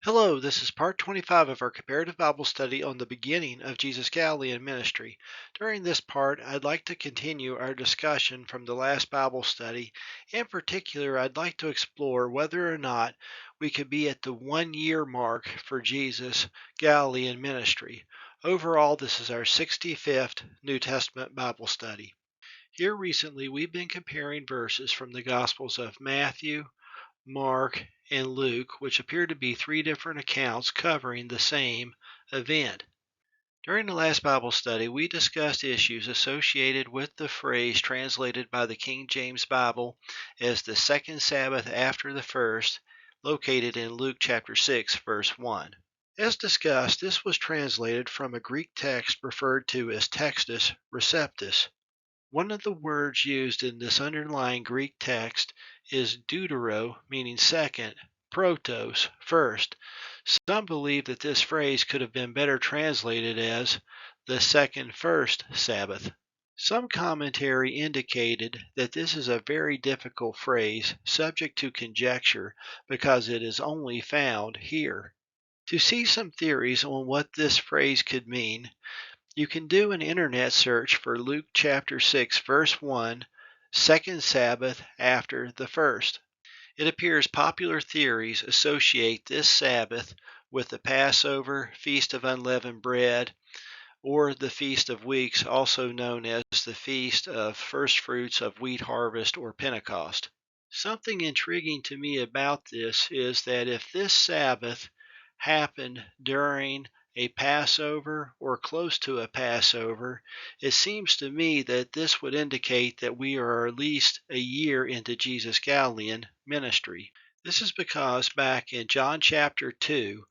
Hello, this is part 25 of our comparative Bible study on the beginning of Jesus Galilean Ministry. During this part, I'd like to continue our discussion from the last Bible study. In particular, I'd like to explore whether or not we could be at the 1 year mark for Jesus Galilean Ministry. Overall, this is our 65th New Testament Bible study. Here recently, we've been comparing verses from the Gospels of Matthew, Mark, and Luke, which appear to be three different accounts covering the same event. During the last Bible study, we discussed issues associated with the phrase translated by the King James Bible as the second Sabbath after the first, located in Luke chapter 6, verse 1. As discussed, this was translated from a Greek text referred to as textus receptus. One of the words used in this underlying Greek text is deutero, meaning second, protos, first. Some believe that this phrase could have been better translated as the second first Sabbath. Some commentary indicated that this is a very difficult phrase, subject to conjecture, because it is only found here. To see some theories on what this phrase could mean, you can do an internet search for Luke chapter 6, verse 1, second Sabbath after the first. It appears popular theories associate this Sabbath with the Passover, Feast of Unleavened Bread, or the Feast of Weeks, also known as the Feast of First Fruits of Wheat Harvest or Pentecost. Something intriguing to me about this is that if this Sabbath happened during a Passover or close to a Passover, it seems to me that this would indicate that we are at least a year into Jesus Galilean ministry. This is because back in John chapter 2,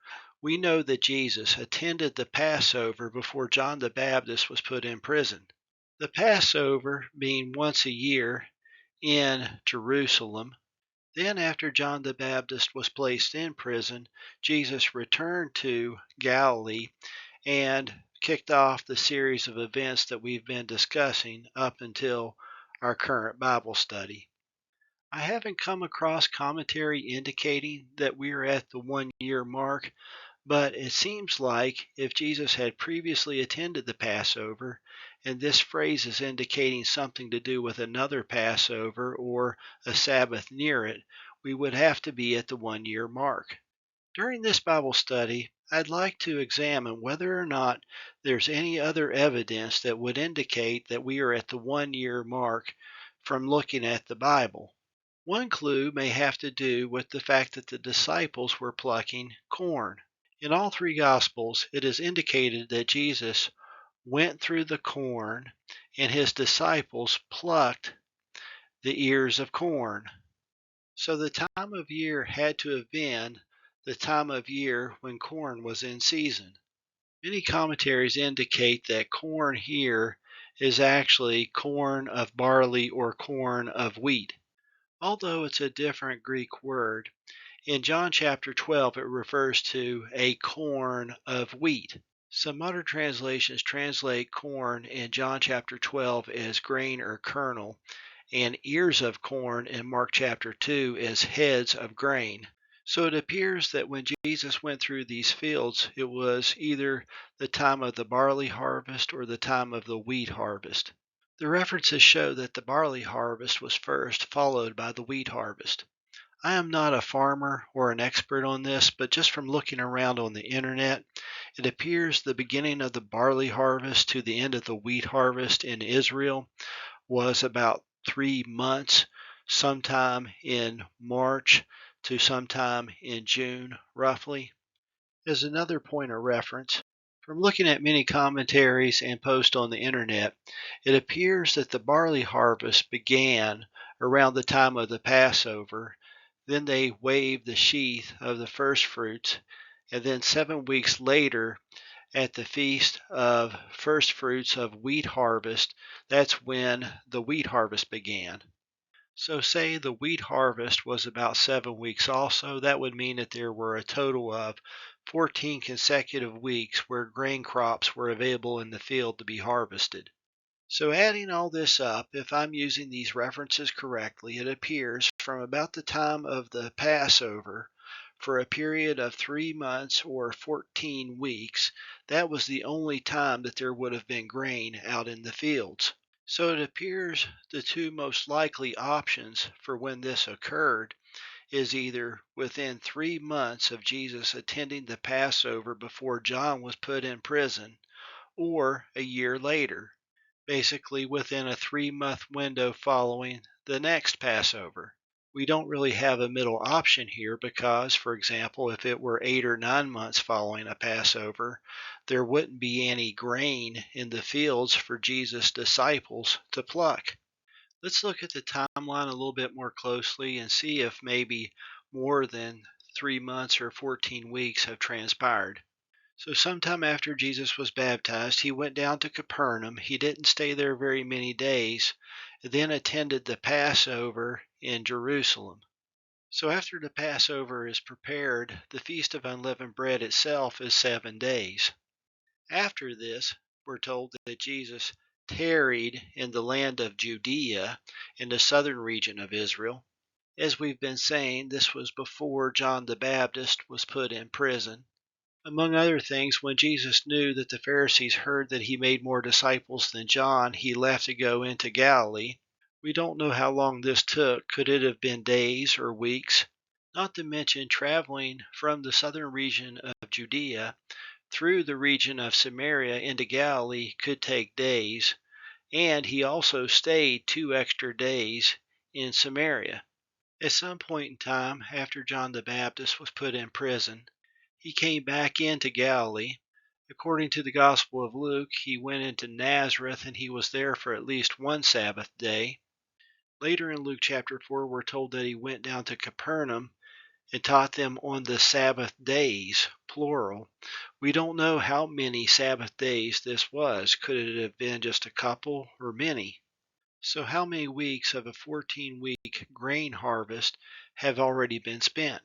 we know that Jesus attended the Passover before John the Baptist was put in prison. The Passover being once a year in Jerusalem. Then, after John the Baptist was placed in prison, Jesus returned to Galilee and kicked off the series of events that we've been discussing up until our current Bible study. I haven't come across commentary indicating that we are at the 1 year mark, but it seems like if Jesus had previously attended the Passover, and this phrase is indicating something to do with another Passover or a Sabbath near it, we would have to be at the 1 year mark. During this Bible study, I'd like to examine whether or not there's any other evidence that would indicate that we are at the 1 year mark from looking at the Bible. One clue may have to do with the fact that the disciples were plucking corn. In all three Gospels, it is indicated that Jesus went through the corn and his disciples plucked the ears of corn. So the time of year had to have been the time of year when corn was in season. Many commentaries indicate that corn here is actually corn of barley or corn of wheat, although it's a different Greek word. In John chapter 12, it refers to a corn of wheat. Some modern translations translate corn in John chapter 12 as grain or kernel, and ears of corn in Mark chapter 2 as heads of grain. So it appears that when Jesus went through these fields, it was either the time of the barley harvest or the time of the wheat harvest. The references show that the barley harvest was first, followed by the wheat harvest. I am not a farmer or an expert on this, but just from looking around on the internet, it appears the beginning of the barley harvest to the end of the wheat harvest in Israel was about 3 months, sometime in March to sometime in June, roughly. As another point of reference, from looking at many commentaries and posts on the internet, it appears that the barley harvest began around the time of the Passover. Then they waved the sheath of the first fruits, and then 7 weeks later, at the feast of first fruits of wheat harvest, that's when the wheat harvest began. So say the wheat harvest was about 7 weeks also, that would mean that there were a total of 14 consecutive weeks where grain crops were available in the field to be harvested. So adding all this up, if I'm using these references correctly, it appears from about the time of the Passover for a period of 3 months or 14 weeks, that was the only time that there would have been grain out in the fields. So it appears the two most likely options for when this occurred is either within 3 months of Jesus attending the Passover before John was put in prison, or a year later, basically within a 3 month window following the next Passover. We don't really have a middle option here because, for example, if it were 8 or 9 months following a Passover, there wouldn't be any grain in the fields for Jesus' disciples to pluck. Let's look at the timeline a little bit more closely and see if maybe more than 3 months or 14 weeks have transpired. So sometime after Jesus was baptized, he went down to Capernaum. He didn't stay there very many days, then attended the Passover in Jerusalem. So after the Passover is prepared, the Feast of Unleavened Bread itself is 7 days. After this, we're told that Jesus tarried in the land of Judea in the southern region of Israel. As we've been saying, this was before John the Baptist was put in prison. Among other things, when Jesus knew that the Pharisees heard that he made more disciples than John, he left to go into Galilee. We don't know how long this took. Could it have been days or weeks? Not to mention traveling from the southern region of Judea through the region of Samaria into Galilee could take days, and he also stayed 2 extra days in Samaria. At some point in time, after John the Baptist was put in prison, he came back into Galilee. According to the Gospel of Luke, he went into Nazareth and he was there for at least one Sabbath day. Later in Luke chapter 4, we're told that he went down to Capernaum and taught them on the Sabbath days, plural. We don't know how many Sabbath days this was. Could it have been just a couple or many? So how many weeks of a 14-week grain harvest have already been spent?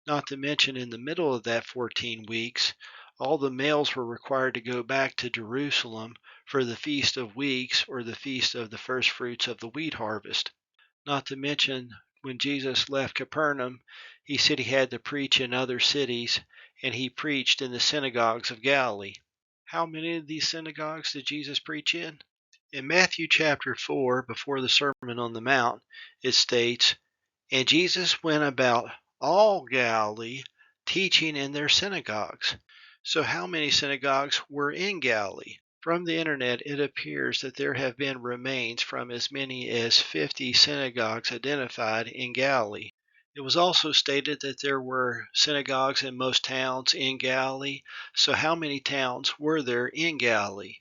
Not to mention in the middle of that 14 weeks, all the males were required to go back to Jerusalem for the Feast of Weeks or the Feast of the First Fruits of the wheat harvest. Not to mention when Jesus left Capernaum, he said he had to preach in other cities, and he preached in the synagogues of Galilee. How many of these synagogues did Jesus preach in? In Matthew chapter 4, before the Sermon on the Mount, it states, "And Jesus went about all Galilee, teaching in their synagogues." So how many synagogues were in Galilee? From the internet, it appears that there have been remains from as many as 50 synagogues identified in Galilee. It was also stated that there were synagogues in most towns in Galilee. So how many towns were there in Galilee?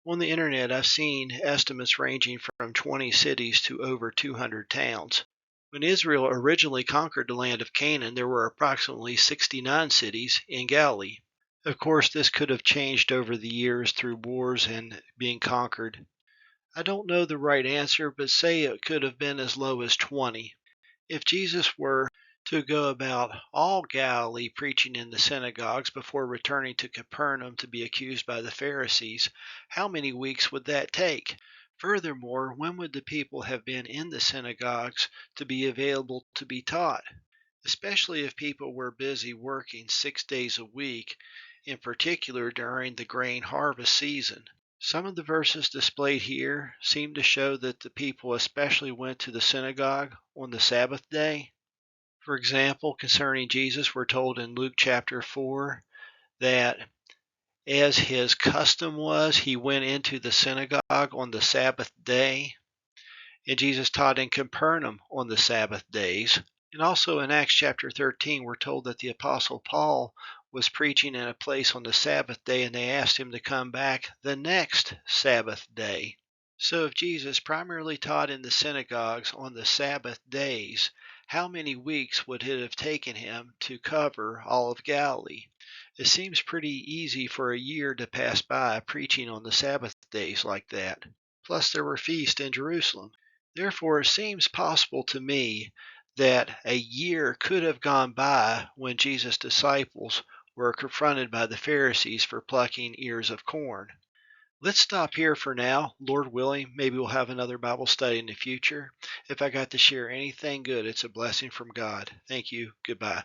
On the internet, I've seen estimates ranging from 20 cities to over 200 towns. When Israel originally conquered the land of Canaan, there were approximately 69 cities in Galilee. Of course, this could have changed over the years through wars and being conquered. I don't know the right answer, but say it could have been as low as 20. If Jesus were to go about all Galilee preaching in the synagogues before returning to Capernaum to be accused by the Pharisees, how many weeks would that take? Furthermore, when would the people have been in the synagogues to be available to be taught? Especially if people were busy working 6 days a week, in particular during the grain harvest season. Some of the verses displayed here seem to show that the people especially went to the synagogue on the Sabbath day. For example, concerning Jesus, we're told in Luke chapter 4 that as his custom was, he went into the synagogue on the Sabbath day, and Jesus taught in Capernaum on the Sabbath days. And also in Acts chapter 13, we're told that the Apostle Paul was preaching in a place on the Sabbath day, and they asked him to come back the next Sabbath day. So if Jesus primarily taught in the synagogues on the Sabbath days, how many weeks would it have taken him to cover all of Galilee? It seems pretty easy for a year to pass by preaching on the Sabbath days like that. Plus there were feasts in Jerusalem. Therefore, it seems possible to me that a year could have gone by when Jesus' disciples were confronted by the Pharisees for plucking ears of corn. Let's stop here for now. Lord willing, maybe we'll have another Bible study in the future. If I got to share anything good, it's a blessing from God. Thank you. Goodbye.